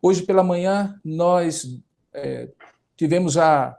Hoje pela manhã, nós tivemos a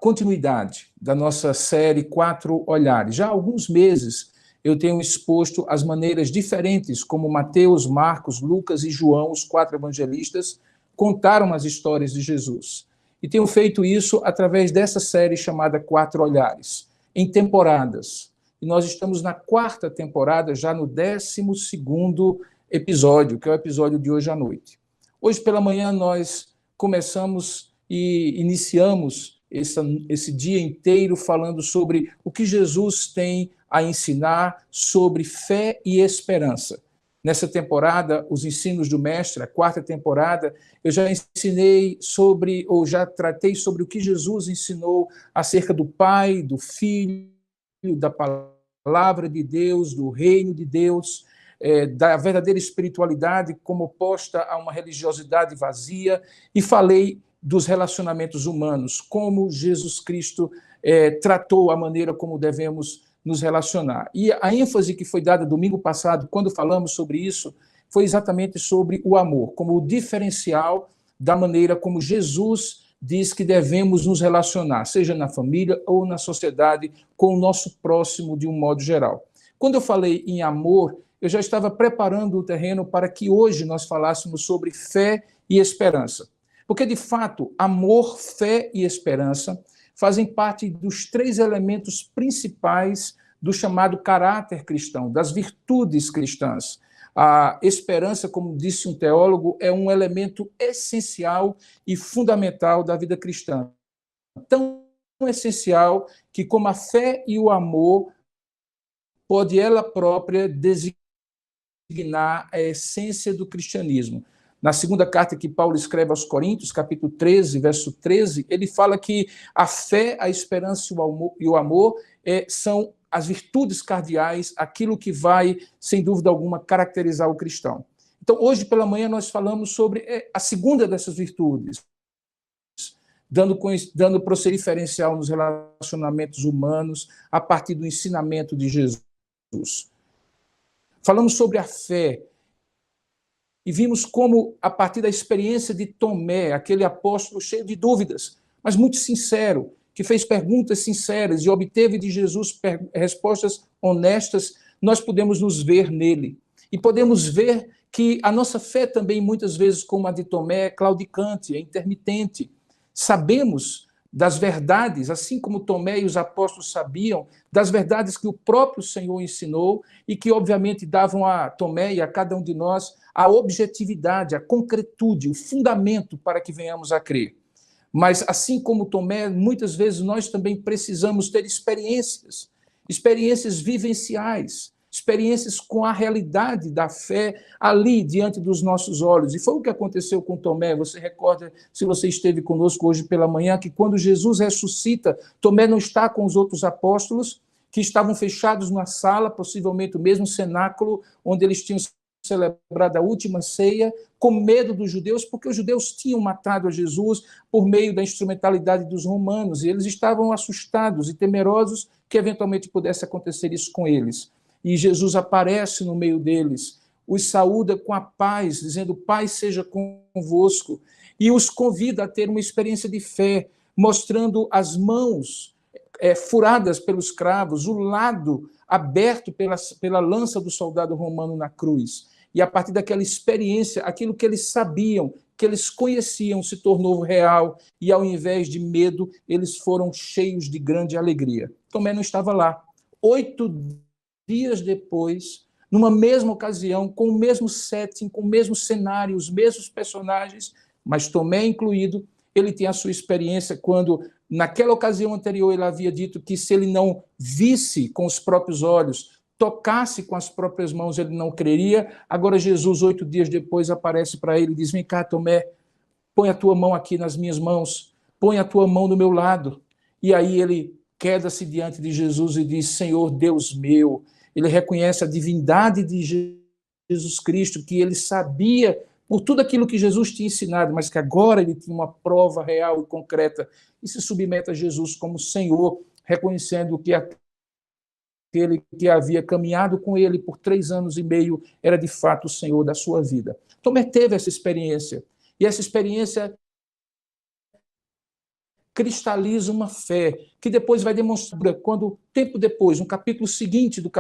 continuidade da nossa série Quatro Olhares. Já há alguns meses eu tenho exposto as maneiras diferentes como Mateus, Marcos, Lucas e João, os quatro evangelistas, contaram as histórias de Jesus. E tenho feito isso através dessa série chamada Quatro Olhares, em temporadas. E nós estamos na quarta temporada, já no 12º episódio, que é o episódio de hoje à noite. Hoje pela manhã nós começamos e iniciamos esse dia inteiro falando sobre o que Jesus tem a ensinar sobre fé e esperança. Nessa temporada, os ensinos do mestre, a quarta temporada, eu já ensinei sobre, ou já tratei sobre o que Jesus ensinou acerca do Pai, do Filho, da palavra de Deus, do reino de Deus, da verdadeira espiritualidade como oposta a uma religiosidade vazia, e falei dos relacionamentos humanos, como Jesus Cristo tratou a maneira como devemos nos relacionar. E a ênfase que foi dada domingo passado, quando falamos sobre isso, foi exatamente sobre o amor, como o diferencial da maneira como Jesus diz que devemos nos relacionar, seja na família ou na sociedade, com o nosso próximo de um modo geral. Quando eu falei em amor, eu já estava preparando o terreno para que hoje nós falássemos sobre fé e esperança. Porque, de fato, amor, fé e esperança fazem parte dos três elementos principais do chamado caráter cristão, das virtudes cristãs. A esperança, como disse um teólogo, é um elemento essencial e fundamental da vida cristã. Tão essencial que, como a fé e o amor, pode ela própria designar a essência do cristianismo. Na segunda carta que Paulo escreve aos Coríntios, capítulo 13, verso 13, ele fala que a fé, a esperança e o amor são as virtudes cardeais, aquilo que vai, sem dúvida alguma, caracterizar o cristão. Então, hoje pela manhã nós falamos sobre a segunda dessas virtudes, dando processo diferencial nos relacionamentos humanos a partir do ensinamento de Jesus. Falamos sobre a fé, e vimos como, a partir da experiência de Tomé, aquele apóstolo cheio de dúvidas, mas muito sincero, que fez perguntas sinceras e obteve de Jesus respostas honestas, nós podemos nos ver nele. E podemos ver que a nossa fé também, muitas vezes, como a de Tomé, é claudicante, é intermitente. Sabemos das verdades, assim como Tomé e os apóstolos sabiam, das verdades que o próprio Senhor ensinou e que, obviamente, davam a Tomé e a cada um de nós a objetividade, a concretude, o fundamento para que venhamos a crer. Mas, assim como Tomé, muitas vezes nós também precisamos ter experiências vivenciais, experiências com a realidade da fé ali diante dos nossos olhos. E foi o que aconteceu com Tomé. Você recorda, se você esteve conosco hoje pela manhã, que quando Jesus ressuscita, Tomé não está com os outros apóstolos, que estavam fechados na sala, possivelmente o mesmo cenáculo onde eles tinham celebrado a última ceia, com medo dos judeus, porque os judeus tinham matado a Jesus por meio da instrumentalidade dos romanos, e eles estavam assustados e temerosos que eventualmente pudesse acontecer isso com eles. E Jesus aparece no meio deles, os saúda com a paz, dizendo: paz seja convosco, e os convida a ter uma experiência de fé, mostrando as mãos furadas pelos cravos, o lado aberto pela lança do soldado romano na cruz. E a partir daquela experiência, aquilo que eles sabiam, que eles conheciam, se tornou real, e ao invés de medo, eles foram cheios de grande alegria. Tomé não estava lá. 8 dias depois, numa mesma ocasião, com o mesmo setting, com o mesmo cenário, os mesmos personagens, mas Tomé incluído, ele tem a sua experiência quando, naquela ocasião anterior, ele havia dito que se ele não visse com os próprios olhos, tocasse com as próprias mãos, ele não creria. Agora Jesus, 8 dias depois, aparece para ele e diz: vem cá, Tomé, põe a tua mão aqui nas minhas mãos, põe a tua mão do meu lado. E aí ele queda-se diante de Jesus e diz: Senhor, Deus meu. Ele reconhece a divindade de Jesus Cristo, que ele sabia por tudo aquilo que Jesus tinha ensinado, mas que agora ele tinha uma prova real e concreta, e se submete a Jesus como Senhor, reconhecendo que aquele que havia caminhado com ele por 3 anos e meio era de fato o Senhor da sua vida. Tomé teve essa experiência, E essa experiência cristaliza uma fé, que depois vai demonstrar, quando, tempo depois, no capítulo seguinte do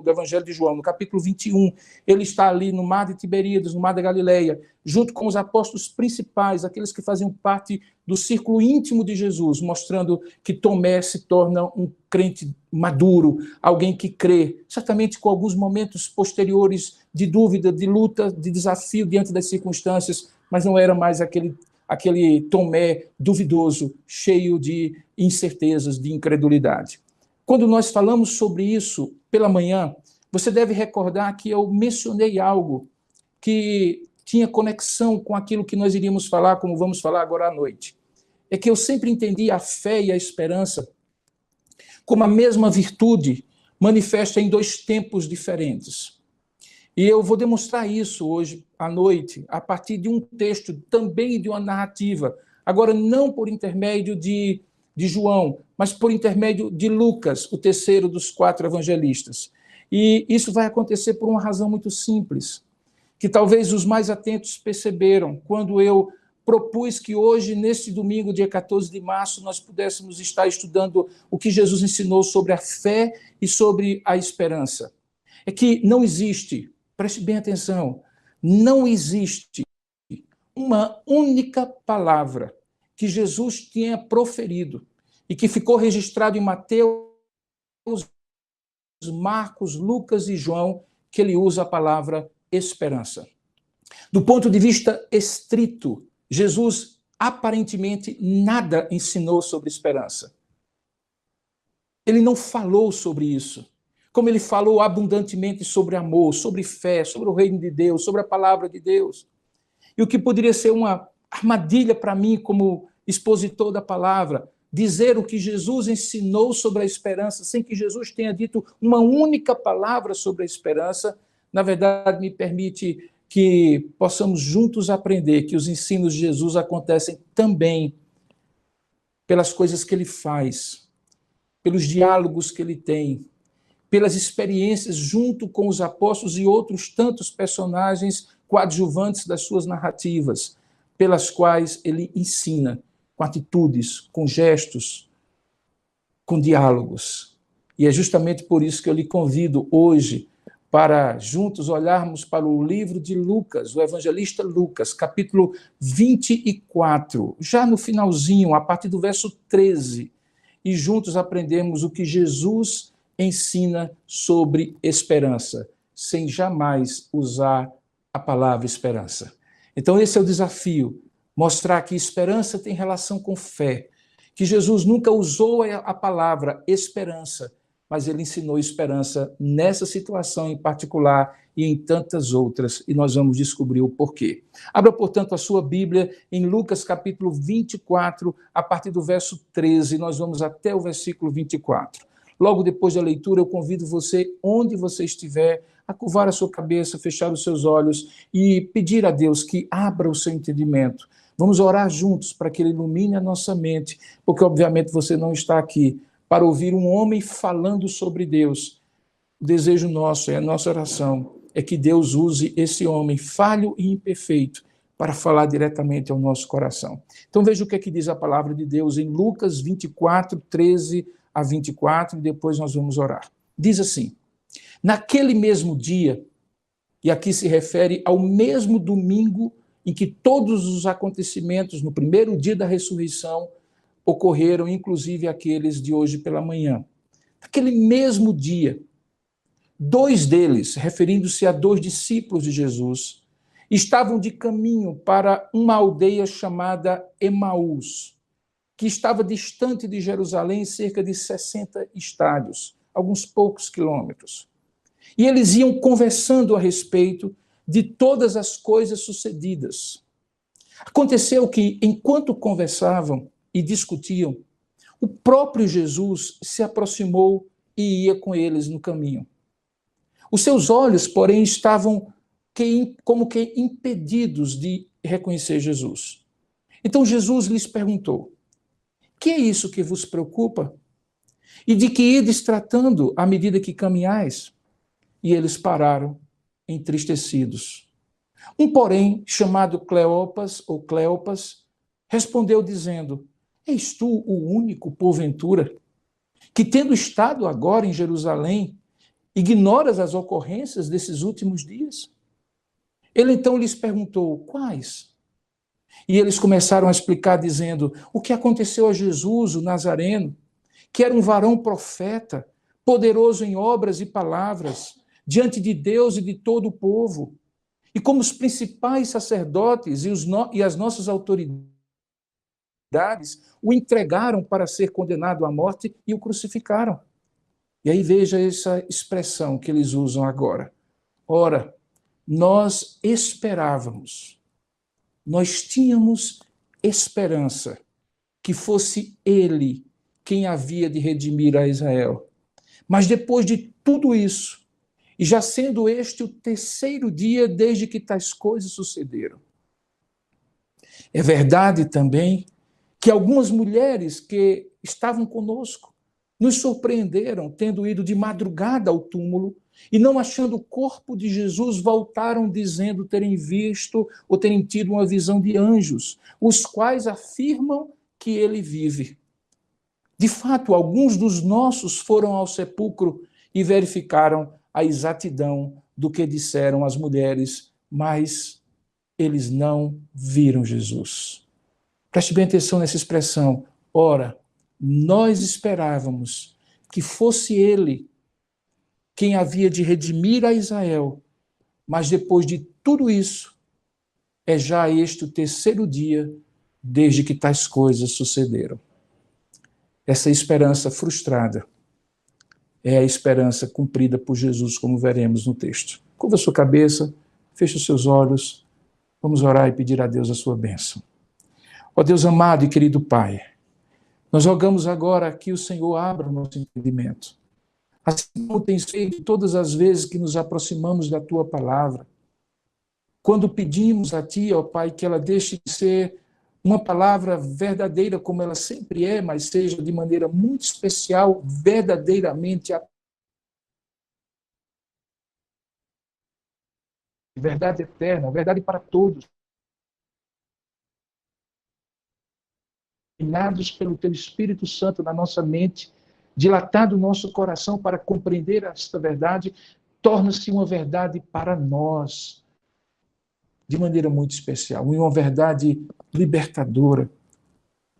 Evangelho de João, no capítulo 21, ele está ali no mar de Tiberíades, no mar da Galileia, junto com os apóstolos principais, aqueles que faziam parte do círculo íntimo de Jesus, mostrando que Tomé se torna um crente maduro, alguém que crê, certamente com alguns momentos posteriores de dúvida, de luta, de desafio diante das circunstâncias, mas não era mais aquele Tomé duvidoso, cheio de incertezas, de incredulidade. Quando nós falamos sobre isso pela manhã, você deve recordar que eu mencionei algo que tinha conexão com aquilo que nós iríamos falar, como vamos falar agora à noite. É que eu sempre entendi a fé e a esperança como a mesma virtude manifesta em dois tempos diferentes. E eu vou demonstrar isso hoje à noite, a partir de um texto, também de uma narrativa, agora não por intermédio de João, mas por intermédio de Lucas, o terceiro dos 4 evangelistas. E isso vai acontecer por uma razão muito simples, que talvez os mais atentos perceberam quando eu propus que hoje, neste domingo, dia 14 de março, nós pudéssemos estar estudando o que Jesus ensinou sobre a fé e sobre a esperança. É que não existe, preste bem atenção, não existe uma única palavra que Jesus tinha proferido e que ficou registrado em Mateus, Marcos, Lucas e João, que ele usa a palavra esperança. Do ponto de vista estrito, Jesus aparentemente nada ensinou sobre esperança. Ele não falou sobre isso. Como ele falou abundantemente sobre amor, sobre fé, sobre o reino de Deus, sobre a palavra de Deus. E o que poderia ser uma armadilha para mim como expositor da palavra, dizer o que Jesus ensinou sobre a esperança, sem que Jesus tenha dito uma única palavra sobre a esperança, na verdade me permite que possamos juntos aprender que os ensinos de Jesus acontecem também pelas coisas que ele faz, pelos diálogos que ele tem, pelas experiências junto com os apóstolos e outros tantos personagens coadjuvantes das suas narrativas, pelas quais ele ensina, com atitudes, com gestos, com diálogos. E é justamente por isso que eu lhe convido hoje para juntos olharmos para o livro de Lucas, o evangelista Lucas, capítulo 24, já no finalzinho, a partir do verso 13, e juntos aprendemos o que Jesus ensina sobre esperança, sem jamais usar a palavra esperança. Então esse é o desafio, mostrar que esperança tem relação com fé, que Jesus nunca usou a palavra esperança, mas ele ensinou esperança nessa situação em particular e em tantas outras, e nós vamos descobrir o porquê. Abra, portanto, a sua Bíblia em Lucas capítulo 24, a partir do verso 13, nós vamos até o versículo 24. Logo depois da leitura, eu convido você, onde você estiver, a curvar a sua cabeça, fechar os seus olhos e pedir a Deus que abra o seu entendimento. Vamos orar juntos para que ele ilumine a nossa mente, porque obviamente você não está aqui para ouvir um homem falando sobre Deus. O desejo nosso, a nossa oração, é que Deus use esse homem falho e imperfeito para falar diretamente ao nosso coração. Então veja o que é que diz a palavra de Deus em Lucas 24, 13 a 24, e depois nós vamos orar. Diz assim: naquele mesmo dia, e aqui se refere ao mesmo domingo em que todos os acontecimentos no primeiro dia da ressurreição ocorreram, inclusive aqueles de hoje pela manhã. Naquele mesmo dia, 2 deles, referindo-se a 2 discípulos de Jesus, estavam de caminho para uma aldeia chamada Emaús, que estava distante de Jerusalém cerca de 60 estádios, alguns poucos quilômetros. E eles iam conversando a respeito de todas as coisas sucedidas. Aconteceu que, enquanto conversavam e discutiam, o próprio Jesus se aproximou e ia com eles no caminho. Os seus olhos, porém, estavam como que impedidos de reconhecer Jesus. Então Jesus lhes perguntou: que é isso que vos preocupa? E de que ides tratando à medida que caminhais? E eles pararam, entristecidos. Um, porém, chamado Cleopas, ou Cleopas, respondeu dizendo: És tu o único, porventura, que, tendo estado agora em Jerusalém, ignoras as ocorrências desses últimos dias? Ele então lhes perguntou: quais? E eles começaram a explicar, dizendo: o que aconteceu a Jesus, o Nazareno, que era um varão profeta, poderoso em obras e palavras, diante de Deus e de todo o povo, e como os principais sacerdotes e as nossas autoridades o entregaram para ser condenado à morte e o crucificaram. E aí veja essa expressão que eles usam agora. Ora, nós esperávamos, nós tínhamos esperança que fosse ele quem havia de redimir a Israel. Mas depois de tudo isso, e já sendo este o terceiro dia desde que tais coisas sucederam, é verdade também que algumas mulheres que estavam conosco nos surpreenderam, tendo ido de madrugada ao túmulo e, não achando o corpo de Jesus, voltaram dizendo terem visto ou terem tido uma visão de anjos, os quais afirmam que ele vive. De fato, alguns dos nossos foram ao sepulcro e verificaram a exatidão do que disseram as mulheres, mas eles não viram Jesus. Preste bem atenção nessa expressão. Ora, nós esperávamos que fosse ele quem havia de redimir a Israel, mas depois de tudo isso, é já este o terceiro dia desde que tais coisas sucederam. Essa esperança frustrada é a esperança cumprida por Jesus, como veremos no texto. Curva a sua cabeça, feche os seus olhos, vamos orar e pedir a Deus a sua bênção. Ó Deus amado e querido Pai, nós rogamos agora que o Senhor abra o nosso entendimento, assim como tens feito todas as vezes que nos aproximamos da Tua palavra. Quando pedimos a Ti, ó Pai, que ela deixe de ser uma palavra verdadeira como ela sempre é, mas seja de maneira muito especial, verdadeiramente a verdade eterna, a verdade para todos, iluminados pelo Teu Espírito Santo na nossa mente, dilatado o nosso coração para compreender esta verdade, torna-se uma verdade para nós, de maneira muito especial, uma verdade libertadora,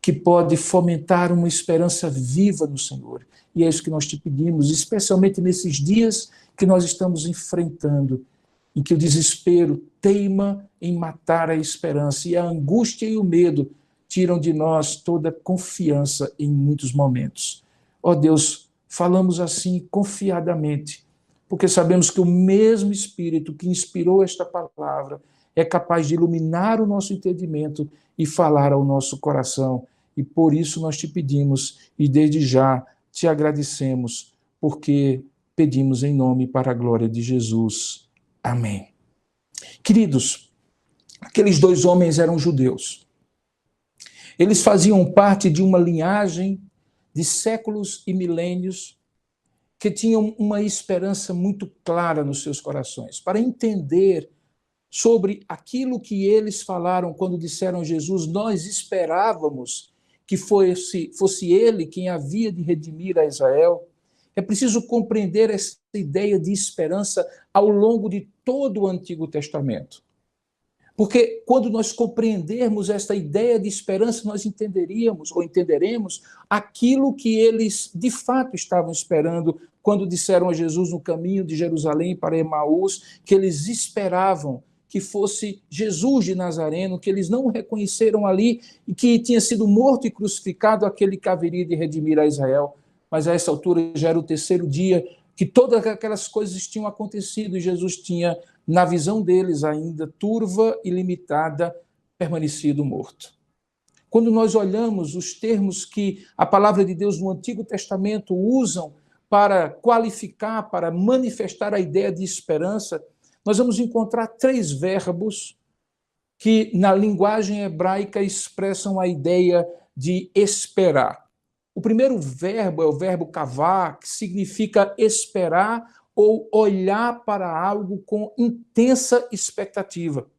que pode fomentar uma esperança viva no Senhor. E é isso que nós te pedimos, especialmente nesses dias que nós estamos enfrentando, em que o desespero teima em matar a esperança, e a angústia e o medo tiram de nós toda confiança em muitos momentos. Ó Deus, falamos assim confiadamente, porque sabemos que o mesmo Espírito que inspirou esta palavra é capaz de iluminar o nosso entendimento e falar ao nosso coração. E por isso nós te pedimos e desde já te agradecemos, porque pedimos em nome para a glória de Jesus. Amém. Queridos, aqueles dois homens eram judeus. Eles faziam parte de uma linhagem de séculos e milênios que tinham uma esperança muito clara nos seus corações. Para entender sobre aquilo que eles falaram quando disseram a Jesus, nós esperávamos que fosse ele quem havia de redimir a Israel. É preciso compreender essa ideia de esperança ao longo de todo o Antigo Testamento. Porque quando nós compreendermos esta ideia de esperança, nós entenderemos aquilo que eles de fato estavam esperando quando disseram a Jesus no caminho de Jerusalém para Emaús, que eles esperavam que fosse Jesus de Nazareno, que eles não reconheceram ali e que tinha sido morto e crucificado aquele que haveria de redimir a Israel. Mas a essa altura já era o terceiro dia que todas aquelas coisas tinham acontecido e Jesus tinha, na visão deles ainda turva e limitada, permanecido morto. Quando nós olhamos os termos que a palavra de Deus no Antigo Testamento usam para qualificar, para manifestar a ideia de esperança, nós vamos encontrar três verbos que, na linguagem hebraica, expressam a ideia de esperar. O primeiro verbo é o verbo kavá, que significa esperar ou olhar para algo com intensa expectativa.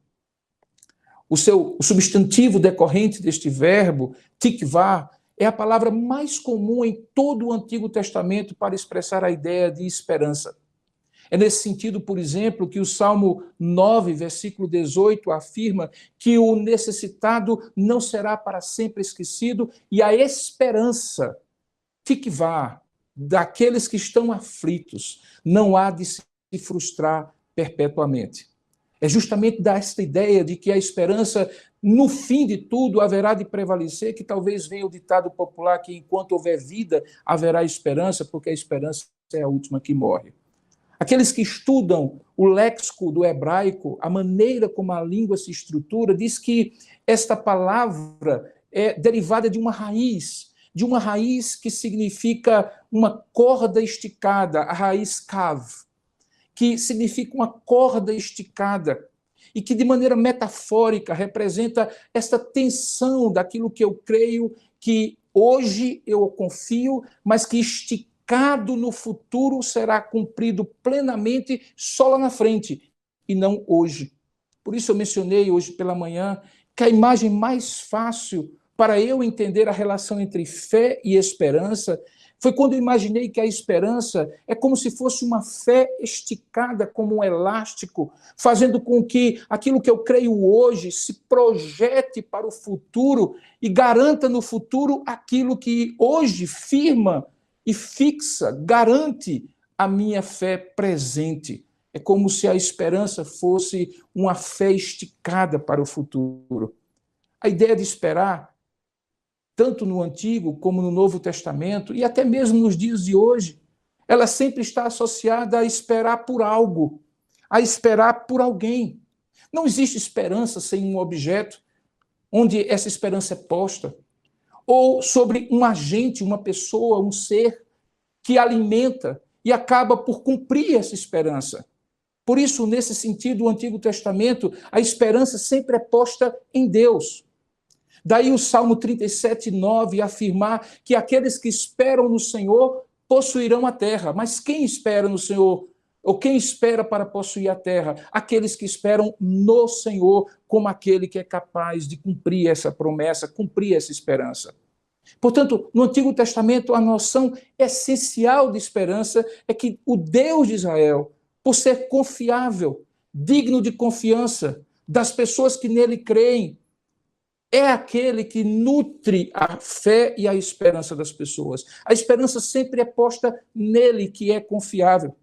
O substantivo decorrente deste verbo, tikvah, é a palavra mais comum em todo o Antigo Testamento para expressar a ideia de esperança. É nesse sentido, por exemplo, que o Salmo 9, versículo 18, afirma que o necessitado não será para sempre esquecido e a esperança, tikvah, daqueles que estão aflitos, não há de se frustrar perpetuamente. É justamente desta ideia de que a esperança, no fim de tudo, haverá de prevalecer, que talvez venha o ditado popular que enquanto houver vida, haverá esperança, porque a esperança é a última que morre. Aqueles que estudam o léxico do hebraico, a maneira como a língua se estrutura, diz que esta palavra é derivada de uma raiz que significa uma corda esticada, a raiz kav, que significa uma corda esticada, e que de maneira metafórica representa esta tensão daquilo que eu creio que hoje eu confio, mas que esticado no futuro será cumprido plenamente só lá na frente, e não hoje. Por isso eu mencionei hoje pela manhã que a imagem mais fácil para eu entender a relação entre fé e esperança foi quando eu imaginei que a esperança é como se fosse uma fé esticada como um elástico, fazendo com que aquilo que eu creio hoje se projete para o futuro e garanta no futuro aquilo que hoje firma e fixa, garante a minha fé presente. É como se a esperança fosse uma fé esticada para o futuro. A ideia de esperar, tanto no Antigo como no Novo Testamento, e até mesmo nos dias de hoje, ela sempre está associada a esperar por algo, a esperar por alguém. Não existe esperança sem um objeto onde essa esperança é posta, ou sobre um agente, uma pessoa, um ser que alimenta e acaba por cumprir essa esperança. Por isso, nesse sentido, o Antigo Testamento, a esperança sempre é posta em Deus. Daí o Salmo 37, 9, afirmar que aqueles que esperam no Senhor possuirão a terra. Mas quem espera no Senhor? Ou quem espera para possuir a terra? Aqueles que esperam no Senhor, como aquele que é capaz de cumprir essa promessa, cumprir essa esperança. Portanto, no Antigo Testamento, a noção essencial de esperança é que o Deus de Israel, por ser confiável, digno de confiança das pessoas que nele creem, é aquele que nutre a fé e a esperança das pessoas. A esperança sempre é posta nele, que é confiável.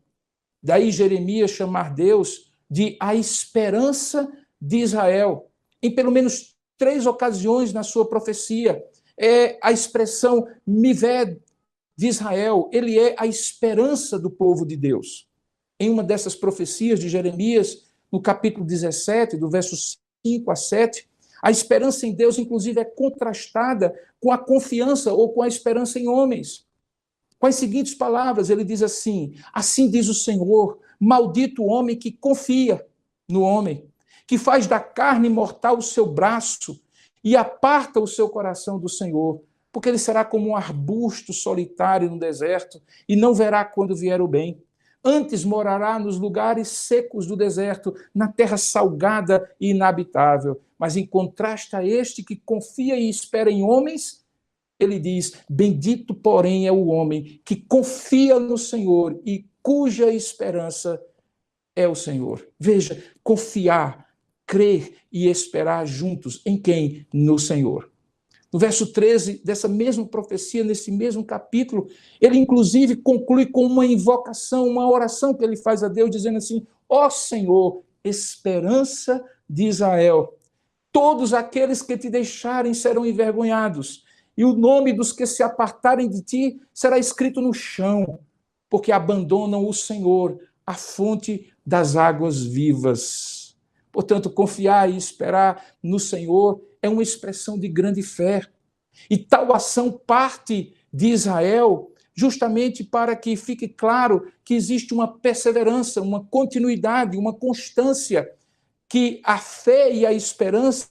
Daí Jeremias chamar Deus de a esperança de Israel. Em pelo menos 3 ocasiões na sua profecia, é a expressão Mived de Israel. Ele é a esperança do povo de Deus. Em uma dessas profecias de Jeremias, no capítulo 17, do verso 5 a 7, a esperança em Deus, inclusive, é contrastada com a confiança ou com a esperança em homens. Com as seguintes palavras, ele diz assim: assim diz o Senhor, maldito o homem que confia no homem, que faz da carne mortal o seu braço e aparta o seu coração do Senhor, porque ele será como um arbusto solitário no deserto e não verá quando vier o bem. Antes morará nos lugares secos do deserto, na terra salgada e inabitável. Mas em contraste a este que confia e espera em homens, ele diz: bendito, porém, é o homem que confia no Senhor e cuja esperança é o Senhor. Veja, confiar, crer e esperar juntos em quem? No Senhor. No verso 13 dessa mesma profecia, nesse mesmo capítulo, ele inclusive conclui com uma invocação, uma oração que ele faz a Deus, dizendo assim: ó Senhor, esperança de Israel, todos aqueles que te deixarem serão envergonhados, e o nome dos que se apartarem de ti será escrito no chão, porque abandonam o Senhor, a fonte das águas vivas. Portanto, confiar e esperar no Senhor é uma expressão de grande fé. E tal ação parte de Israel justamente para que fique claro que existe uma perseverança, uma continuidade, uma constância, que a fé e a esperança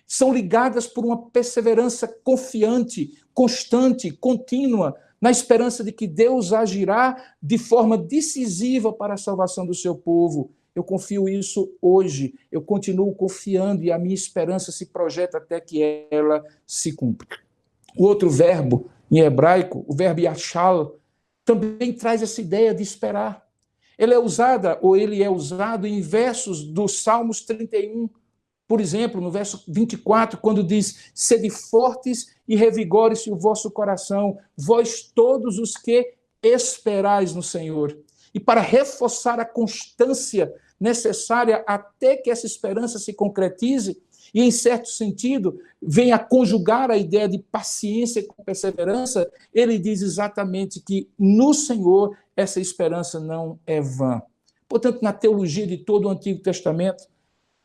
são ligadas por uma perseverança confiante, constante, contínua, na esperança de que Deus agirá de forma decisiva para a salvação do seu povo. Eu confio isso hoje, eu continuo confiando e a minha esperança se projeta até que ela se cumpra. O outro verbo em hebraico, o verbo yashal, também traz essa ideia de esperar. Ele é usado em versos do Salmos 31, por exemplo, no verso 24, quando diz: sede fortes e revigore-se o vosso coração, vós todos os que esperais no Senhor. E para reforçar a constância necessária até que essa esperança se concretize, e, em certo sentido, vem a conjugar a ideia de paciência com perseverança, ele diz exatamente que no Senhor essa esperança não é vã. Portanto, na teologia de todo o Antigo Testamento,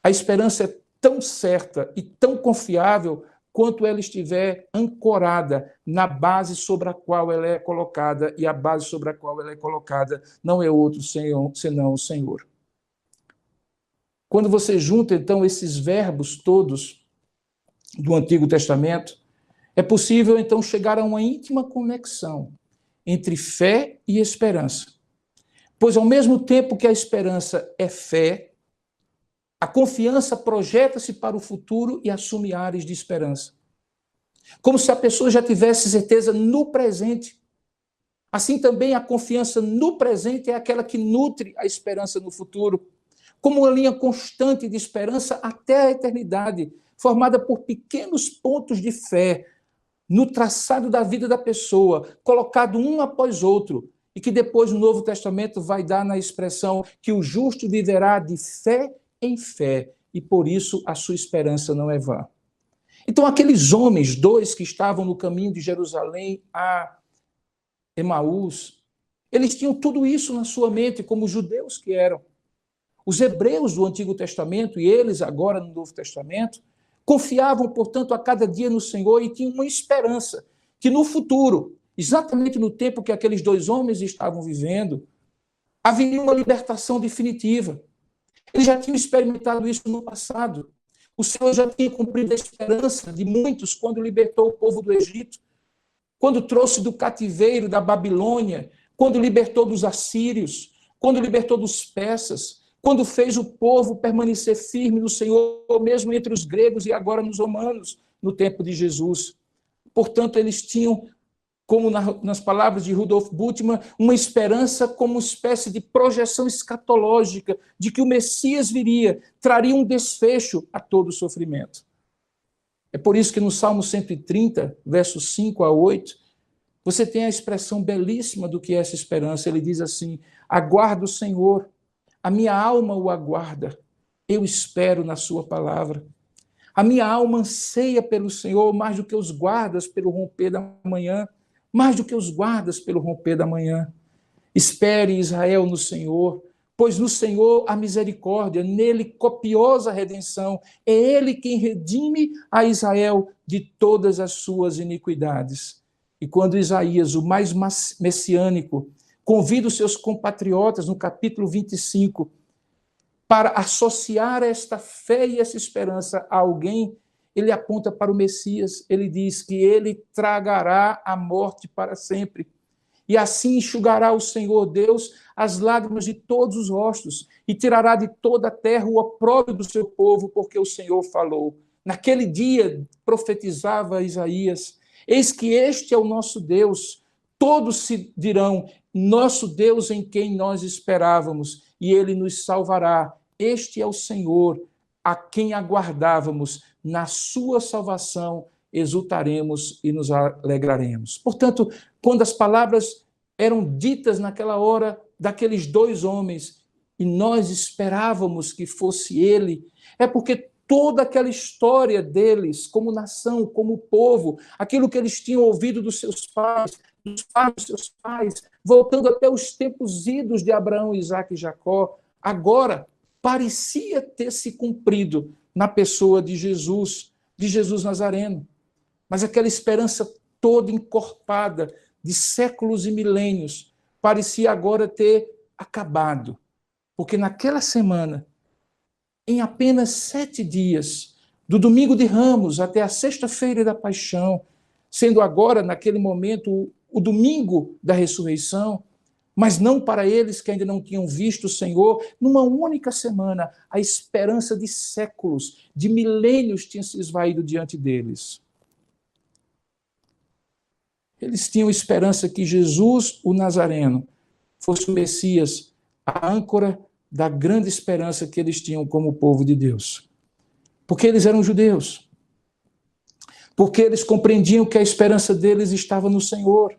a esperança é tão certa e tão confiável quanto ela estiver ancorada na base sobre a qual ela é colocada, e a base sobre a qual ela é colocada não é outro senão o Senhor. Quando você junta, então, esses verbos todos do Antigo Testamento, é possível, então, chegar a uma íntima conexão entre fé e esperança. Pois, ao mesmo tempo que a esperança é fé, a confiança projeta-se para o futuro e assume ares de esperança. Como se a pessoa já tivesse certeza no presente. Assim também a confiança no presente é aquela que nutre a esperança no futuro, como uma linha constante de esperança até a eternidade, formada por pequenos pontos de fé no traçado da vida da pessoa, colocado um após outro, e que depois no Novo Testamento vai dar na expressão que o justo viverá de fé em fé, e por isso a sua esperança não é vã. Então, aqueles homens, dois que estavam no caminho de Jerusalém a Emaús, eles tinham tudo isso na sua mente, como judeus que eram. Os hebreus do Antigo Testamento, e eles agora no Novo Testamento, confiavam, portanto, a cada dia no Senhor e tinham uma esperança que no futuro, exatamente no tempo que aqueles dois homens estavam vivendo, haveria uma libertação definitiva. Eles já tinham experimentado isso no passado. O Senhor já tinha cumprido a esperança de muitos quando libertou o povo do Egito, quando trouxe do cativeiro da Babilônia, quando libertou dos assírios, quando libertou dos persas, quando fez o povo permanecer firme no Senhor, mesmo entre os gregos e agora nos romanos, no tempo de Jesus. Portanto, eles tinham, como nas palavras de Rudolf Bultmann, uma esperança como uma espécie de projeção escatológica de que o Messias viria, traria um desfecho a todo o sofrimento. É por isso que no Salmo 130, versos 5 a 8, você tem a expressão belíssima do que é essa esperança. Ele diz assim: aguardo o Senhor, a minha alma o aguarda, eu espero na sua palavra. A minha alma anseia pelo Senhor mais do que os guardas pelo romper da manhã, mais do que os guardas pelo romper da manhã. Espere, Israel, no Senhor, pois no Senhor há misericórdia, nele copiosa redenção. É ele quem redime a Israel de todas as suas iniquidades. E quando Isaías, o mais messiânico, convida os seus compatriotas, no capítulo 25, para associar esta fé e essa esperança a alguém, ele aponta para o Messias. Ele diz que ele tragará a morte para sempre. E assim enxugará o Senhor Deus as lágrimas de todos os rostos e tirará de toda a terra o opróbrio do seu povo, porque o Senhor falou. Naquele dia, profetizava Isaías, eis que este é o nosso Deus. Todos se dirão, nosso Deus em quem nós esperávamos, e ele nos salvará. Este é o Senhor, a quem aguardávamos. Na sua salvação exultaremos e nos alegraremos. Portanto, quando as palavras eram ditas naquela hora daqueles dois homens, e nós esperávamos que fosse ele, é porque toda aquela história deles, como nação, como povo, aquilo que eles tinham ouvido dos seus pais, dos pais dos seus pais, voltando até os tempos idos de Abraão, Isaque e Jacó, agora parecia ter se cumprido na pessoa de Jesus Nazareno. Mas aquela esperança toda encorpada de séculos e milênios parecia agora ter acabado. Porque naquela semana, em apenas 7 dias, do domingo de Ramos até a sexta-feira da Paixão, sendo agora, naquele momento, o domingo da ressurreição, mas não para eles que ainda não tinham visto o Senhor. Numa única semana, a esperança de séculos, de milênios tinha se esvaído diante deles. Eles tinham esperança que Jesus, o Nazareno, fosse o Messias, a âncora da grande esperança que eles tinham como povo de Deus. Porque eles eram judeus. Porque eles compreendiam que a esperança deles estava no Senhor.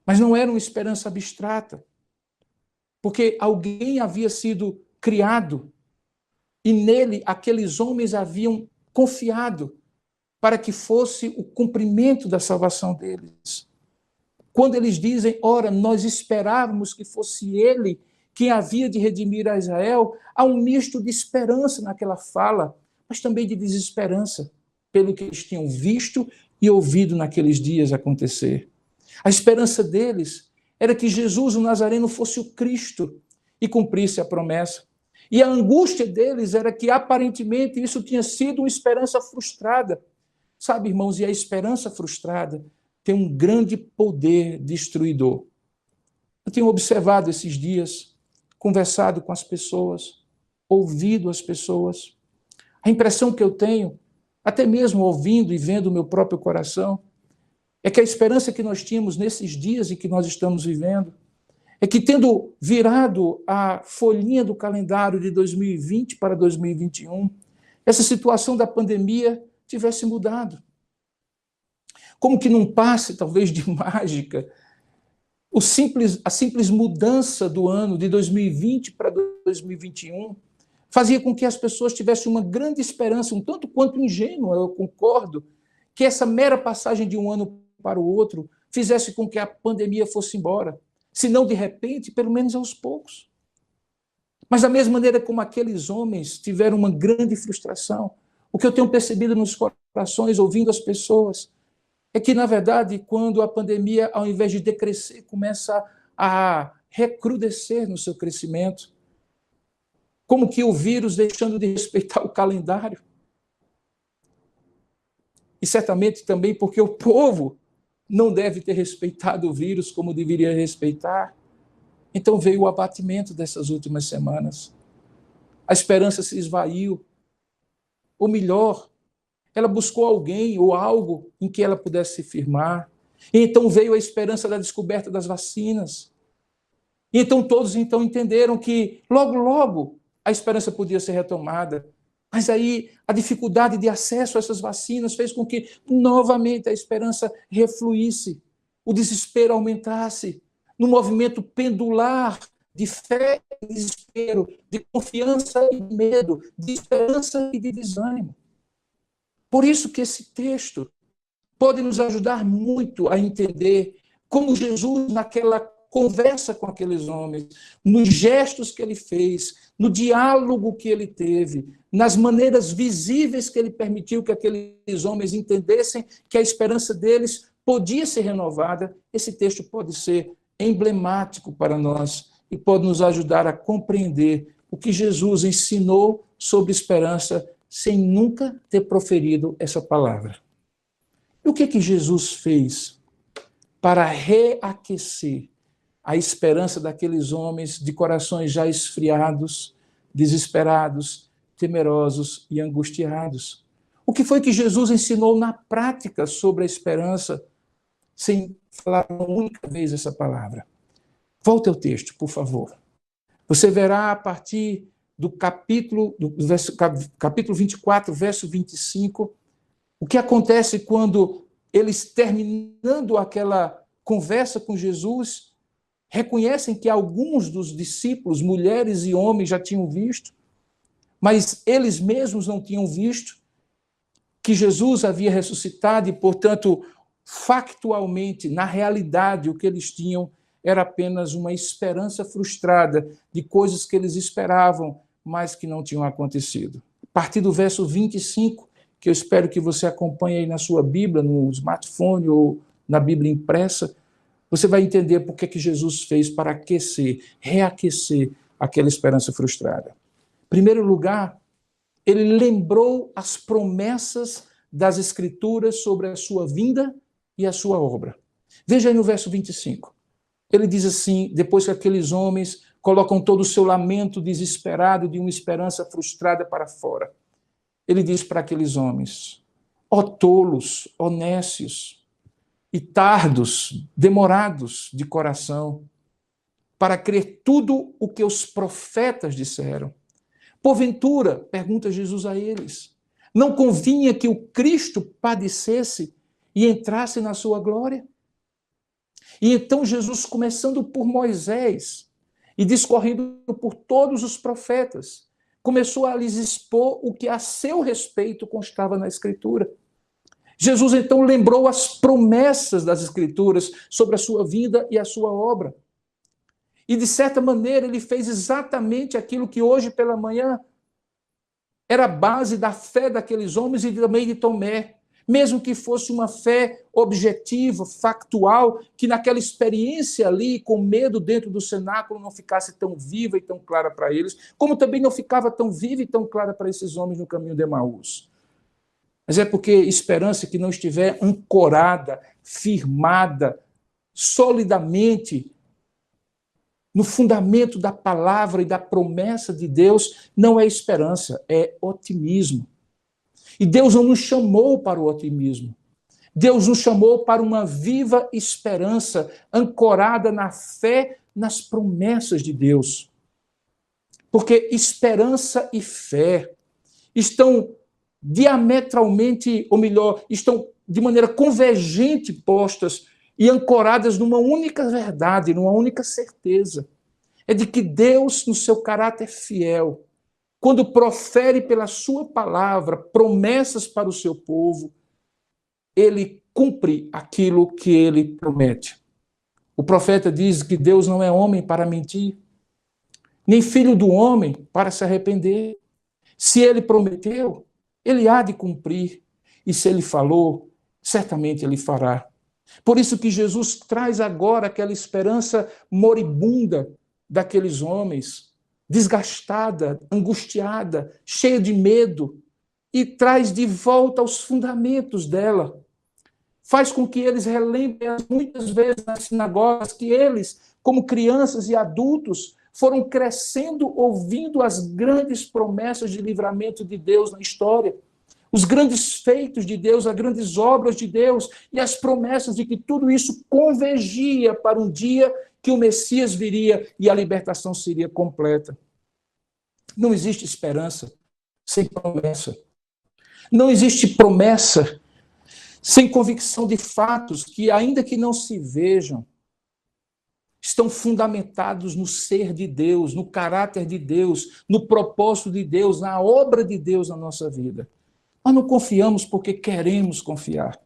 Mas não era uma esperança abstrata. Porque alguém havia sido criado e nele aqueles homens haviam confiado para que fosse o cumprimento da salvação deles. Quando eles dizem, ora, nós esperávamos que fosse ele quem havia de redimir a Israel, há um misto de esperança naquela fala, mas também de desesperança, pelo que eles tinham visto e ouvido naqueles dias acontecer. A esperança deles era que Jesus, o Nazareno, fosse o Cristo e cumprisse a promessa. E a angústia deles era que, aparentemente, isso tinha sido uma esperança frustrada. Sabe, irmãos, e a esperança frustrada tem um grande poder destruidor. Eu tenho observado esses dias, conversado com as pessoas, ouvido as pessoas. A impressão que eu tenho, até mesmo ouvindo e vendo o meu próprio coração, é que a esperança que nós tínhamos nesses dias e que nós estamos vivendo, é que tendo virado a folhinha do calendário de 2020 para 2021, essa situação da pandemia tivesse mudado. Como que num passe, talvez, de mágica, a simples mudança do ano de 2020 para 2021 fazia com que as pessoas tivessem uma grande esperança, um tanto quanto ingênua, eu concordo, que essa mera passagem de um ano para o outro fizesse com que a pandemia fosse embora. Se não de repente, pelo menos aos poucos. Mas da mesma maneira como aqueles homens tiveram uma grande frustração, o que eu tenho percebido nos corações, ouvindo as pessoas, é que, na verdade, quando a pandemia, ao invés de decrescer, começa a recrudescer no seu crescimento, como que o vírus deixando de respeitar o calendário. E certamente também porque o povo não deve ter respeitado o vírus como deveria respeitar. Então veio o abatimento dessas últimas semanas. A esperança se esvaiu. Ou melhor, ela buscou alguém ou algo em que ela pudesse se firmar. E então veio a esperança da descoberta das vacinas. E então todos entenderam que logo, logo a esperança podia ser retomada. Mas aí a dificuldade de acesso a essas vacinas fez com que novamente a esperança refluísse, o desespero aumentasse, no movimento pendular de fé e desespero, de confiança e de medo, de esperança e de desânimo. Por isso que esse texto pode nos ajudar muito a entender como Jesus, naquela conversa com aqueles homens, nos gestos que ele fez, no diálogo que ele teve, nas maneiras visíveis que ele permitiu que aqueles homens entendessem que a esperança deles podia ser renovada, esse texto pode ser emblemático para nós e pode nos ajudar a compreender o que Jesus ensinou sobre esperança sem nunca ter proferido essa palavra. E o que Jesus fez para reaquecer a esperança daqueles homens de corações já esfriados, desesperados, temerosos e angustiados? O que foi que Jesus ensinou na prática sobre a esperança, sem falar uma única vez essa palavra? Volte ao texto, por favor. Você verá a partir do capítulo 24, verso 25, o que acontece quando eles, terminando aquela conversa com Jesus, reconhecem que alguns dos discípulos, mulheres e homens, já tinham visto, mas eles mesmos não tinham visto que Jesus havia ressuscitado e, portanto, factualmente, na realidade, o que eles tinham era apenas uma esperança frustrada de coisas que eles esperavam, mas que não tinham acontecido. A partir do verso 25, que eu espero que você acompanhe aí na sua Bíblia, no smartphone ou na Bíblia impressa, você vai entender por que Jesus fez para aquecer, reaquecer aquela esperança frustrada. Em primeiro lugar, ele lembrou as promessas das Escrituras sobre a sua vinda e a sua obra. Veja aí no verso 25. Ele diz assim, depois que aqueles homens colocam todo o seu lamento desesperado de uma esperança frustrada para fora. Ele diz para aqueles homens: ó tolos, ó nécios e tardos, demorados de coração, para crer tudo o que os profetas disseram. Porventura, pergunta Jesus a eles, não convinha que o Cristo padecesse e entrasse na sua glória? E então Jesus, começando por Moisés e discorrendo por todos os profetas, começou a lhes expor o que a seu respeito constava na Escritura. Jesus então lembrou as promessas das Escrituras sobre a sua vida e a sua obra. E, de certa maneira, ele fez exatamente aquilo que hoje pela manhã era a base da fé daqueles homens e também de Tomé. Mesmo que fosse uma fé objetiva, factual, que naquela experiência ali, com medo dentro do cenáculo, não ficasse tão viva e tão clara para eles, como também não ficava tão viva e tão clara para esses homens no caminho de Emaús. Mas é porque esperança que não estiver ancorada, firmada, solidamente no fundamento da palavra e da promessa de Deus, não é esperança, é otimismo. E Deus não nos chamou para o otimismo. Deus nos chamou para uma viva esperança, ancorada na fé, nas promessas de Deus. Porque esperança e fé estão diametralmente, ou melhor, estão de maneira convergente postas e ancoradas numa única verdade, numa única certeza. É de que Deus, no seu caráter fiel, quando profere pela sua palavra promessas para o seu povo, ele cumpre aquilo que ele promete. O profeta diz que Deus não é homem para mentir, nem filho do homem para se arrepender. Se ele prometeu, ele há de cumprir. E se ele falou, certamente ele fará. Por isso que Jesus traz agora aquela esperança moribunda daqueles homens, desgastada, angustiada, cheia de medo, e traz de volta aos fundamentos dela. Faz com que eles relembrem muitas vezes nas sinagogas que eles, como crianças e adultos, foram crescendo ouvindo as grandes promessas de livramento de Deus na história, os grandes feitos de Deus, as grandes obras de Deus e as promessas de que tudo isso convergia para um dia que o Messias viria e a libertação seria completa. Não existe esperança sem promessa. Não existe promessa sem convicção de fatos que, ainda que não se vejam, estão fundamentados no ser de Deus, no caráter de Deus, no propósito de Deus, na obra de Deus na nossa vida. Nós não confiamos porque queremos confiar.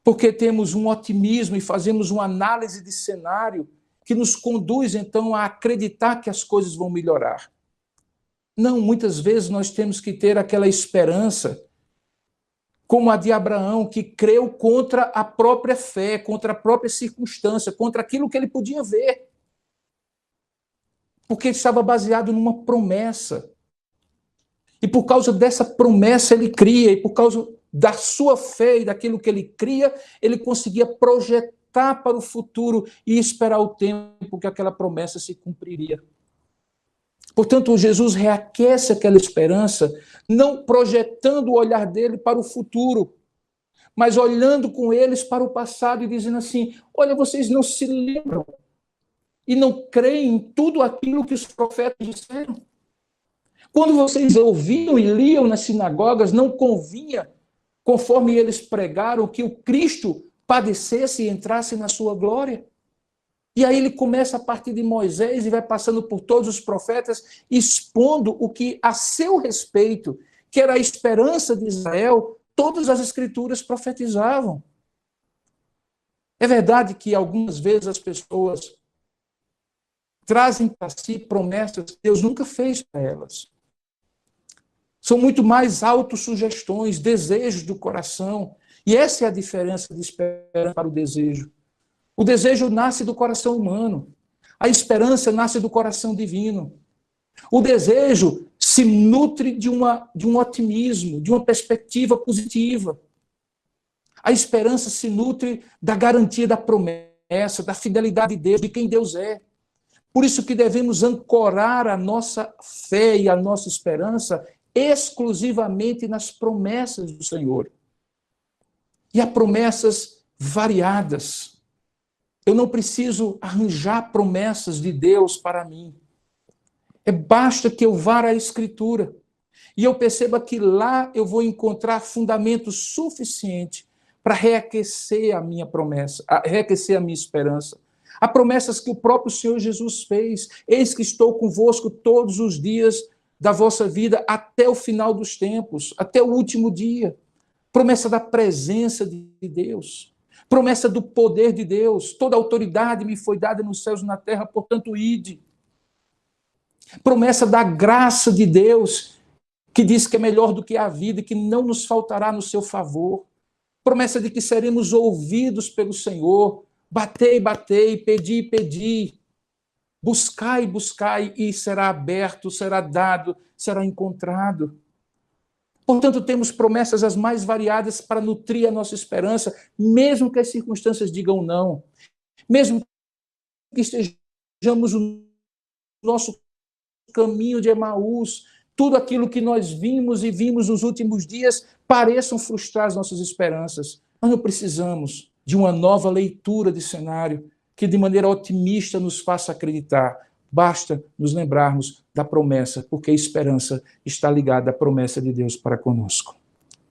Porque temos um otimismo e fazemos uma análise de cenário que nos conduz, então, a acreditar que as coisas vão melhorar. Não, muitas vezes nós temos que ter aquela esperança, como a de Abraão, que creu contra a própria fé, contra a própria circunstância, contra aquilo que ele podia ver. Porque estava baseado numa promessa. E por causa dessa promessa ele cria, e por causa da sua fé e daquilo que ele cria, ele conseguia projetar para o futuro e esperar o tempo que aquela promessa se cumpriria. Portanto, Jesus reaquece aquela esperança, não projetando o olhar dele para o futuro, mas olhando com eles para o passado e dizendo assim: olha, vocês não se lembram e não creem em tudo aquilo que os profetas disseram? Quando vocês ouviam e liam nas sinagogas, não convinha, conforme eles pregaram, que o Cristo padecesse e entrasse na sua glória? E aí ele começa a partir de Moisés e vai passando por todos os profetas, expondo o que a seu respeito, que era a esperança de Israel, todas as escrituras profetizavam. É verdade que algumas vezes as pessoas trazem para si promessas que Deus nunca fez para elas. São muito mais autossugestões, desejos do coração. E essa é a diferença de esperança para o desejo. O desejo nasce do coração humano. A esperança nasce do coração divino. O desejo se nutre de um otimismo, de uma perspectiva positiva. A esperança se nutre da garantia da promessa, da fidelidade de Deus, de quem Deus é. Por isso que devemos ancorar a nossa fé e a nossa esperança exclusivamente nas promessas do Senhor. E há promessas variadas. Eu não preciso arranjar promessas de Deus para mim. Basta que eu vá à Escritura e eu perceba que lá eu vou encontrar fundamento suficiente para reaquecer a minha promessa, reaquecer a minha esperança. Há promessas que o próprio Senhor Jesus fez. Eis que estou convosco todos os dias da vossa vida até o final dos tempos, até o último dia. Promessa da presença de Deus. Promessa do poder de Deus. Toda autoridade me foi dada nos céus e na terra, portanto, ide. Promessa da graça de Deus, que diz que é melhor do que a vida e que não nos faltará no seu favor. Promessa de que seremos ouvidos pelo Senhor. Batei, batei, pedi, pedi. Buscai, buscai e será aberto, será dado, será encontrado. Portanto, temos promessas as mais variadas para nutrir a nossa esperança, mesmo que as circunstâncias digam não. Mesmo que estejamos no nosso caminho de Emaús, tudo aquilo que nós vimos e vimos nos últimos dias pareçam frustrar as nossas esperanças. Nós não precisamos de uma nova leitura de cenário que de maneira otimista nos faça acreditar. Basta nos lembrarmos da promessa, porque a esperança está ligada à promessa de Deus para conosco.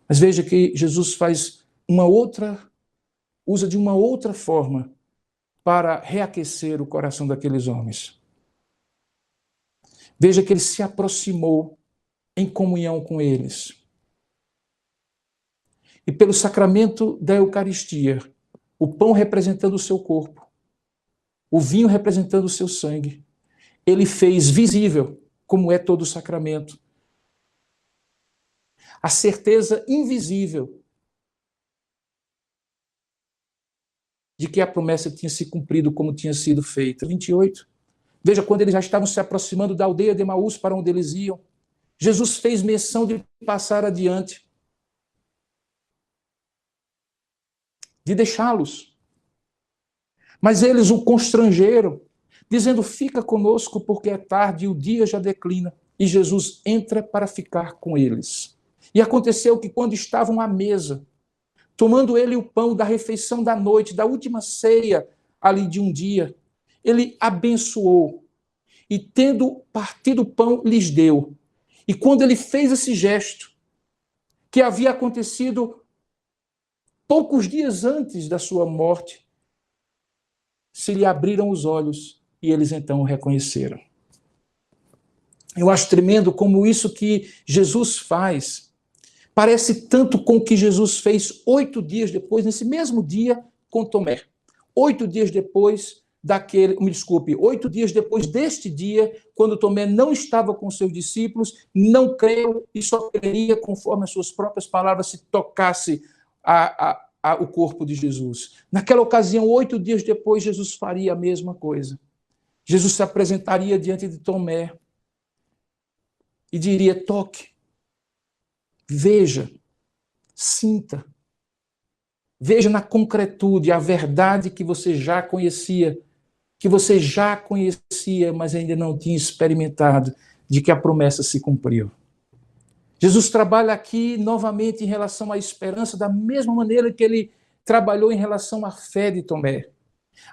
Mas veja que Jesus usa de uma outra forma para reaquecer o coração daqueles homens. Veja que ele se aproximou em comunhão com eles. E pelo sacramento da Eucaristia, o pão representando o seu corpo, o vinho representando o seu sangue, ele fez visível, como é todo o sacramento, a certeza invisível de que a promessa tinha se cumprido como tinha sido feita. 28. Veja, quando eles já estavam se aproximando da aldeia de Emaús para onde eles iam, Jesus fez menção de passar adiante, de deixá-los. Mas eles o constrangeram, dizendo: fica conosco porque é tarde e o dia já declina. E Jesus entra para ficar com eles. E aconteceu que quando estavam à mesa, tomando ele o pão da refeição da noite, da última ceia ali de um dia, ele abençoou e, tendo partido o pão, lhes deu. E quando ele fez esse gesto, que havia acontecido poucos dias antes da sua morte, se lhe abriram os olhos e eles então o reconheceram. Eu acho tremendo como isso que Jesus faz parece tanto com o que Jesus fez 8 dias depois, nesse mesmo dia, com Tomé. 8 dias depois 8 dias depois deste dia, quando Tomé não estava com seus discípulos, não creu e só creria conforme as suas próprias palavras se tocasse o corpo de Jesus. Naquela ocasião, 8 dias depois, Jesus faria a mesma coisa. Jesus se apresentaria diante de Tomé e diria: toque, veja, sinta, veja na concretude a verdade que você já conhecia, mas ainda não tinha experimentado, de que a promessa se cumpriu. Jesus trabalha aqui novamente em relação à esperança, da mesma maneira que ele trabalhou em relação à fé de Tomé.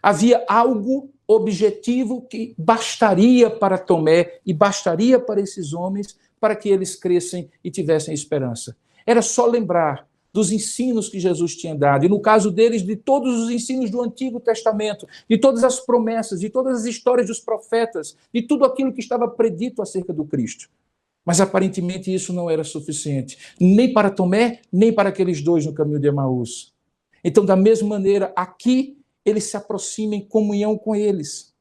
Havia algo objetivo que bastaria para Tomé e bastaria para esses homens para que eles crescem e tivessem esperança. Era só lembrar dos ensinos que Jesus tinha dado, e no caso deles, de todos os ensinos do Antigo Testamento, de todas as promessas, de todas as histórias dos profetas, de tudo aquilo que estava predito acerca do Cristo. Mas aparentemente isso não era suficiente, nem para Tomé, nem para aqueles dois no caminho de Emaús. Então, da mesma maneira, aqui ele se aproxima em comunhão com eles,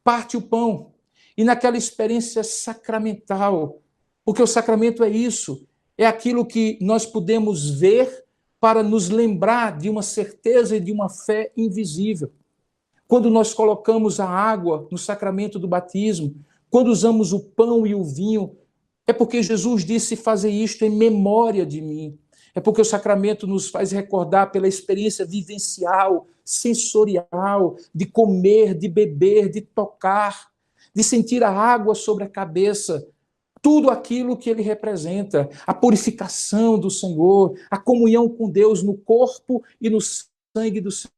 parte o pão, e naquela experiência sacramental, porque o sacramento é isso, é aquilo que nós podemos ver para nos lembrar de uma certeza e de uma fé invisível. Quando nós colocamos a água no sacramento do batismo, quando usamos o pão e o vinho, é porque Jesus disse: fazer isto em memória de mim. É porque o sacramento nos faz recordar pela experiência vivencial, sensorial, de comer, de beber, de tocar, de sentir a água sobre a cabeça, tudo aquilo que ele representa, a purificação do Senhor, a comunhão com Deus no corpo e no sangue do seu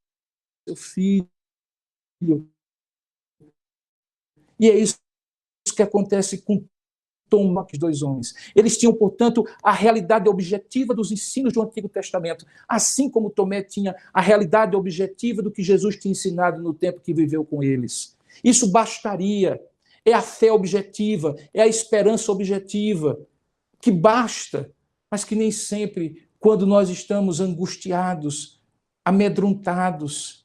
Filho. E é isso que acontece com Tomé, os dois homens. Eles tinham, portanto, a realidade objetiva dos ensinos do Antigo Testamento, assim como Tomé tinha a realidade objetiva do que Jesus tinha ensinado no tempo que viveu com eles. Isso bastaria. É a fé objetiva, é a esperança objetiva, que basta, mas que nem sempre, quando nós estamos angustiados, amedrontados,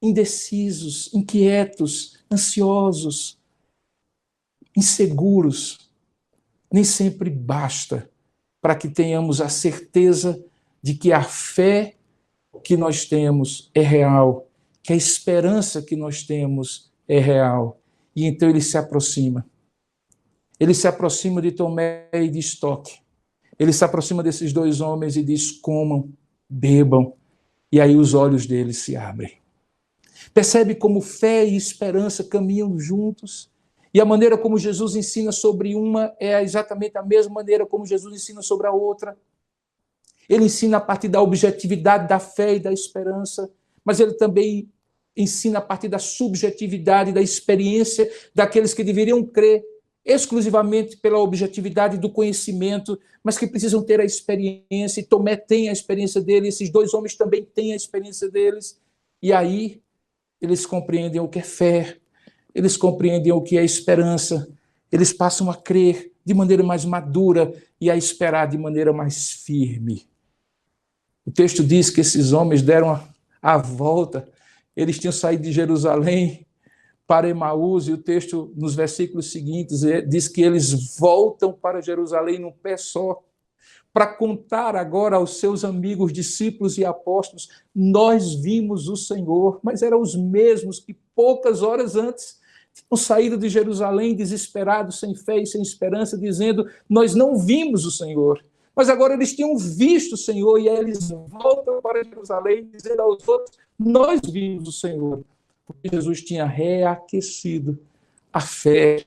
indecisos, inquietos, ansiosos, inseguros, nem sempre basta para que tenhamos a certeza de que a fé que nós temos é real, que a esperança que nós temos é real. E então ele se aproxima. Ele se aproxima de Tomé e de Estoque. Ele se aproxima desses dois homens e diz: comam, bebam. E aí os olhos deles se abrem. Percebe como fé e esperança caminham juntos? E a maneira como Jesus ensina sobre uma é exatamente a mesma maneira como Jesus ensina sobre a outra. Ele ensina a partir da objetividade da fé e da esperança, mas ele também ensina a partir da subjetividade, da experiência daqueles que deveriam crer exclusivamente pela objetividade do conhecimento, mas que precisam ter a experiência, e Tomé tem a experiência dele, esses dois homens também têm a experiência deles, e aí eles compreendem o que é fé, eles compreendem o que é esperança, eles passam a crer de maneira mais madura e a esperar de maneira mais firme. O texto diz que esses homens deram a volta, eles tinham saído de Jerusalém para Emaús, e o texto, nos versículos seguintes, diz que eles voltam para Jerusalém num pé só, para contar agora aos seus amigos, discípulos e apóstolos: nós vimos o Senhor. Mas eram os mesmos que poucas horas antes tinham saído de Jerusalém desesperados, sem fé e sem esperança, dizendo: nós não vimos o Senhor. Mas agora eles tinham visto o Senhor, e aí eles voltam para Jerusalém dizendo aos outros: nós vimos o Senhor. Porque Jesus tinha reaquecido a fé,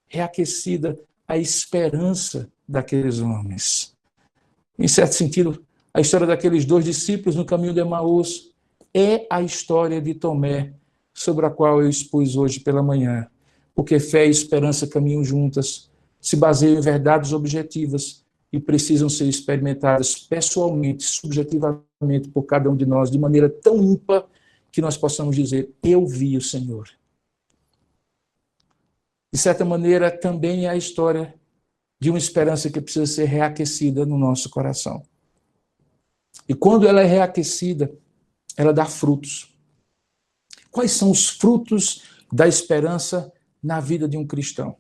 reaquecida a esperança daqueles homens. Em certo sentido, a história daqueles dois discípulos no caminho de Emaús é a história de Tomé, sobre a qual eu expus hoje pela manhã. Porque fé e esperança caminham juntas, se baseiam em verdades objetivas e precisam ser experimentadas pessoalmente, subjetivamente por cada um de nós, de maneira tão ímpar que nós possamos dizer: eu vi o Senhor. De certa maneira, também é a história de uma esperança que precisa ser reaquecida no nosso coração. E quando ela é reaquecida, ela dá frutos. Quais são os frutos da esperança na vida de um cristão?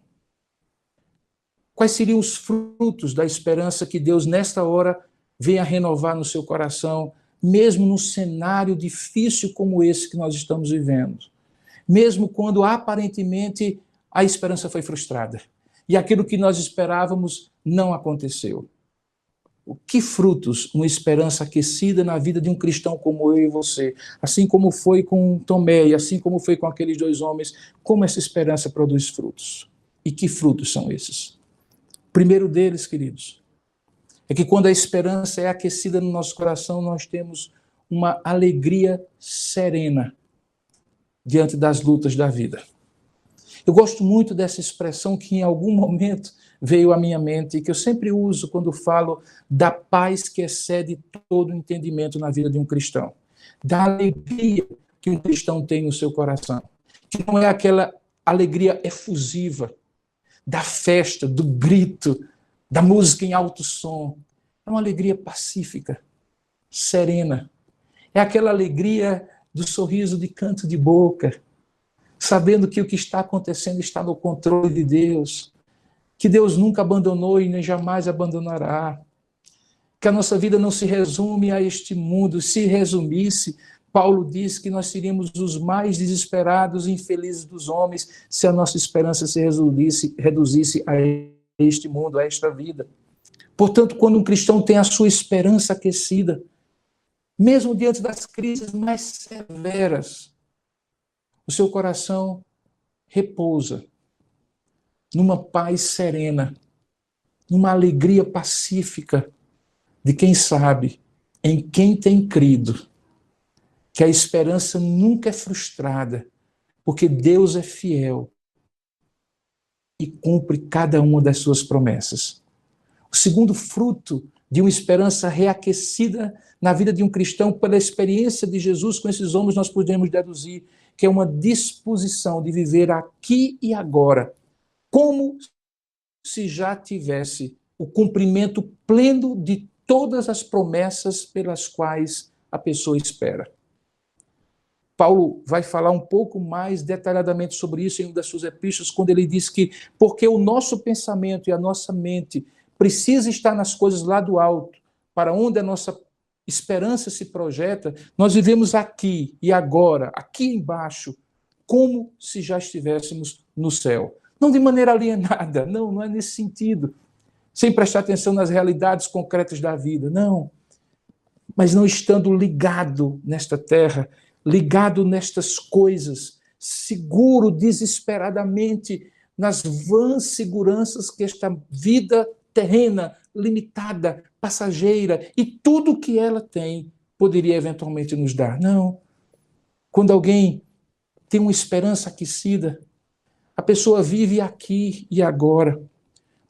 Quais seriam os frutos da esperança que Deus, nesta hora, venha renovar no seu coração, mesmo num cenário difícil como esse que nós estamos vivendo? Mesmo quando, aparentemente, a esperança foi frustrada e aquilo que nós esperávamos não aconteceu. Que frutos uma esperança aquecida na vida de um cristão como eu e você, assim como foi com Tomé e assim como foi com aqueles dois homens, como essa esperança produz frutos? E que frutos são esses? O primeiro deles, queridos, é que quando a esperança é aquecida no nosso coração, nós temos uma alegria serena diante das lutas da vida. Eu gosto muito dessa expressão que em algum momento veio à minha mente e que eu sempre uso quando falo da paz que excede todo entendimento na vida de um cristão. Da alegria que um cristão tem no seu coração. Que não é aquela alegria efusiva, da festa, do grito, da música em alto som. É uma alegria pacífica, serena. É aquela alegria do sorriso de canto de boca, sabendo que o que está acontecendo está no controle de Deus, que Deus nunca abandonou e nem jamais abandonará, que a nossa vida não se resume a este mundo. Se resumisse, Paulo diz que nós seríamos os mais desesperados e infelizes dos homens se a nossa esperança se reduzisse a este mundo, a esta vida. Portanto, quando um cristão tem a sua esperança aquecida, mesmo diante das crises mais severas, o seu coração repousa numa paz serena, numa alegria pacífica de quem sabe, em quem tem crido, que a esperança nunca é frustrada, porque Deus é fiel e cumpre cada uma das suas promessas. O segundo fruto de uma esperança reaquecida na vida de um cristão, pela experiência de Jesus com esses homens, nós podemos deduzir que é uma disposição de viver aqui e agora, como se já tivesse o cumprimento pleno de todas as promessas pelas quais a pessoa espera. Paulo vai falar um pouco mais detalhadamente sobre isso em uma das suas epístolas, quando ele diz que porque o nosso pensamento e a nossa mente precisa estar nas coisas lá do alto, para onde a nossa esperança se projeta, nós vivemos aqui e agora, aqui embaixo, como se já estivéssemos no céu. Não de maneira alienada, não é nesse sentido, sem prestar atenção nas realidades concretas da vida, não. Mas não estando ligado nesta terra, ligado nestas coisas, seguro desesperadamente nas vãs seguranças que esta vida terrena, limitada, passageira e tudo que ela tem poderia eventualmente nos dar. Não. Quando alguém tem uma esperança aquecida, a pessoa vive aqui e agora,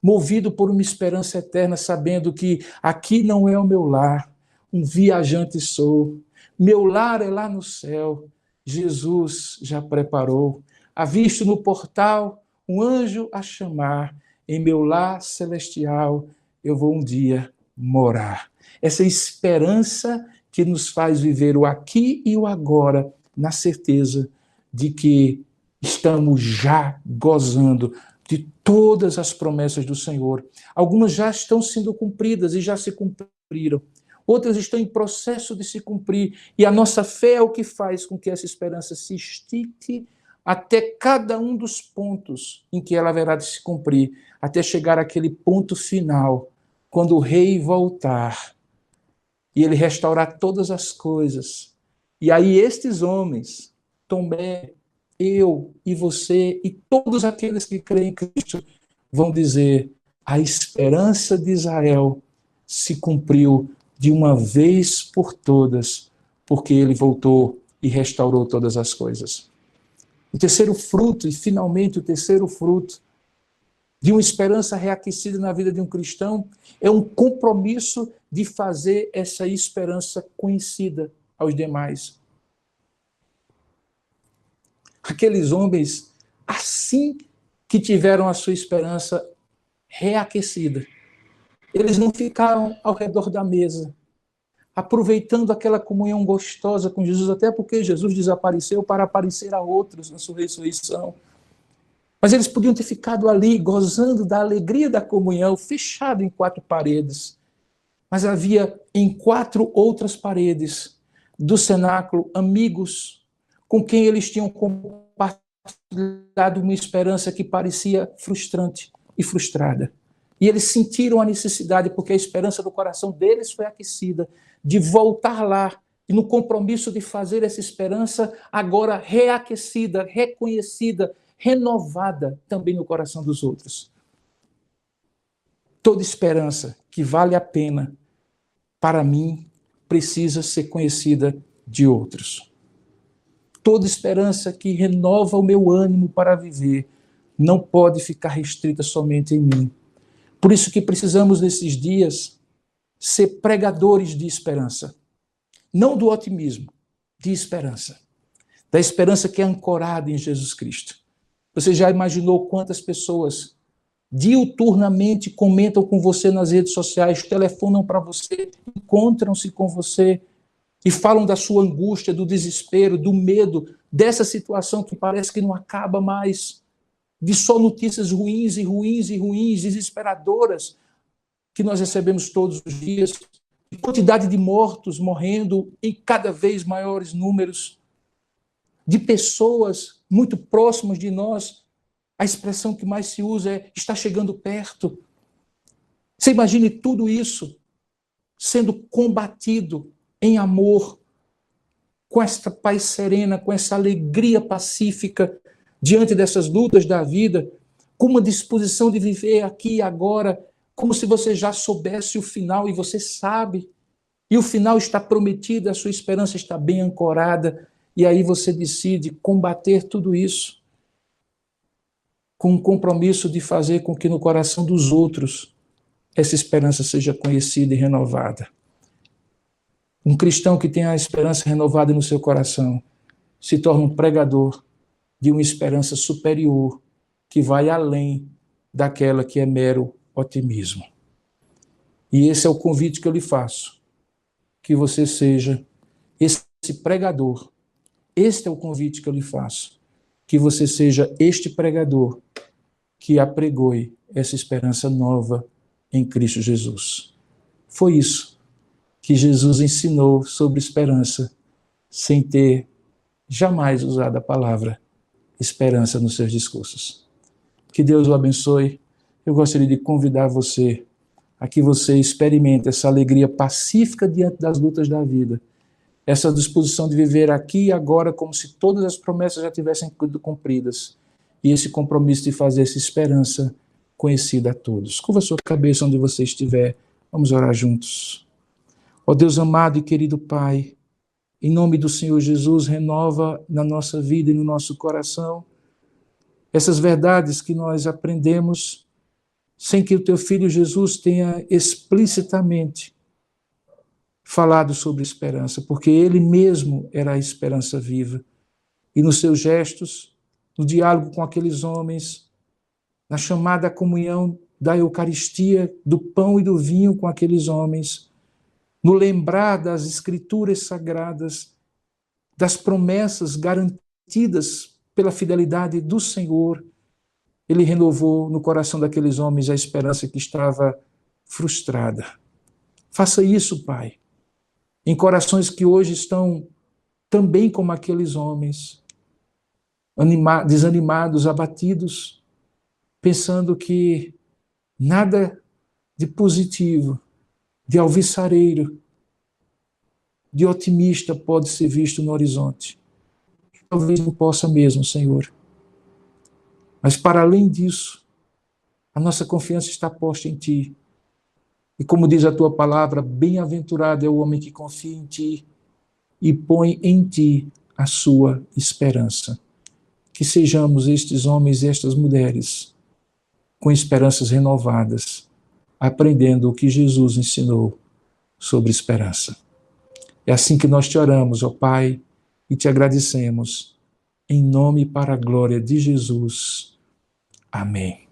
movido por uma esperança eterna, sabendo que aqui não é o meu lar, um viajante sou, meu lar é lá no céu, Jesus já preparou, avisto no portal um anjo a chamar, em meu lar celestial eu vou um dia morar. Essa esperança que nos faz viver o aqui e o agora, na certeza de que estamos já gozando de todas as promessas do Senhor. Algumas já estão sendo cumpridas e já se cumpriram. Outras estão em processo de se cumprir. E a nossa fé é o que faz com que essa esperança se estique até cada um dos pontos em que ela haverá de se cumprir, até chegar àquele ponto final, quando o rei voltar e ele restaurar todas as coisas. E aí estes homens, Tomé, eu e você e todos aqueles que creem em Cristo vão dizer: a esperança de Israel se cumpriu de uma vez por todas, porque ele voltou e restaurou todas as coisas. O terceiro fruto, e finalmente o terceiro fruto de uma esperança reaquecida na vida de um cristão, é um compromisso de fazer essa esperança conhecida aos demais. Aqueles homens, assim que tiveram a sua esperança reaquecida, eles não ficaram ao redor da mesa, aproveitando aquela comunhão gostosa com Jesus, até porque Jesus desapareceu para aparecer a outros na sua ressurreição. Mas eles podiam ter ficado ali, gozando da alegria da comunhão, fechado em quatro paredes. Mas havia em quatro outras paredes do cenáculo amigos com quem eles tinham compartilhado uma esperança que parecia frustrante e frustrada. E eles sentiram a necessidade, porque a esperança do coração deles foi aquecida, de voltar lá, e no compromisso de fazer essa esperança agora reaquecida, reconhecida, renovada também no coração dos outros. Toda esperança que vale a pena, para mim, precisa ser conhecida de outros. Toda esperança que renova o meu ânimo para viver não pode ficar restrita somente em mim. Por isso que precisamos, nesses dias, ser pregadores de esperança. Não do otimismo, de esperança. Da esperança que é ancorada em Jesus Cristo. Você já imaginou quantas pessoas diuturnamente comentam com você nas redes sociais, telefonam para você, encontram-se com você e falam da sua angústia, do desespero, do medo, dessa situação que parece que não acaba mais, de só notícias ruins e ruins e ruins, desesperadoras, que nós recebemos todos os dias, de quantidade de mortos morrendo em cada vez maiores números, de pessoas muito próximas de nós. A expressão que mais se usa é: está chegando perto. Você imagine tudo isso sendo combatido em amor, com esta paz serena, com essa alegria pacífica diante dessas lutas da vida, com uma disposição de viver aqui e agora, como se você já soubesse o final e você sabe. E o final está prometido, a sua esperança está bem ancorada, e aí você decide combater tudo isso com o compromisso de fazer com que no coração dos outros essa esperança seja conhecida e renovada. Um cristão que tem a esperança renovada no seu coração se torna um pregador de uma esperança superior que vai além daquela que é mero otimismo. E esse é o convite que eu lhe faço, que você seja esse pregador. Este é o convite que eu lhe faço, que você seja este pregador que apregoe essa esperança nova em Cristo Jesus. Foi isso que Jesus ensinou sobre esperança, sem ter jamais usado a palavra esperança nos seus discursos. Que Deus o abençoe. Eu gostaria de convidar você a que você experimente essa alegria pacífica diante das lutas da vida, essa disposição de viver aqui e agora como se todas as promessas já tivessem sido cumpridas, e esse compromisso de fazer essa esperança conhecida a todos. Curva a sua cabeça onde você estiver. Vamos orar juntos. Ó Deus amado e querido Pai, em nome do Senhor Jesus, renova na nossa vida e no nosso coração essas verdades que nós aprendemos sem que o Teu Filho Jesus tenha explicitamente falado sobre esperança, porque Ele mesmo era a esperança viva. E nos seus gestos, no diálogo com aqueles homens, na chamada comunhão da Eucaristia, do pão e do vinho com aqueles homens, no lembrar das Escrituras sagradas, das promessas garantidas pela fidelidade do Senhor, Ele renovou no coração daqueles homens a esperança que estava frustrada. Faça isso, Pai, em corações que hoje estão também como aqueles homens, desanimados, abatidos, pensando que nada de positivo, de alvissareiro, de otimista pode ser visto no horizonte. Talvez não possa mesmo, Senhor. Mas para além disso, a nossa confiança está posta em Ti. E como diz a Tua palavra, bem-aventurado é o homem que confia em Ti e põe em Ti a sua esperança. Que sejamos estes homens e estas mulheres com esperanças renovadas, aprendendo o que Jesus ensinou sobre esperança. É assim que nós te oramos, ó Pai, e te agradecemos, em nome e para a glória de Jesus. Amém.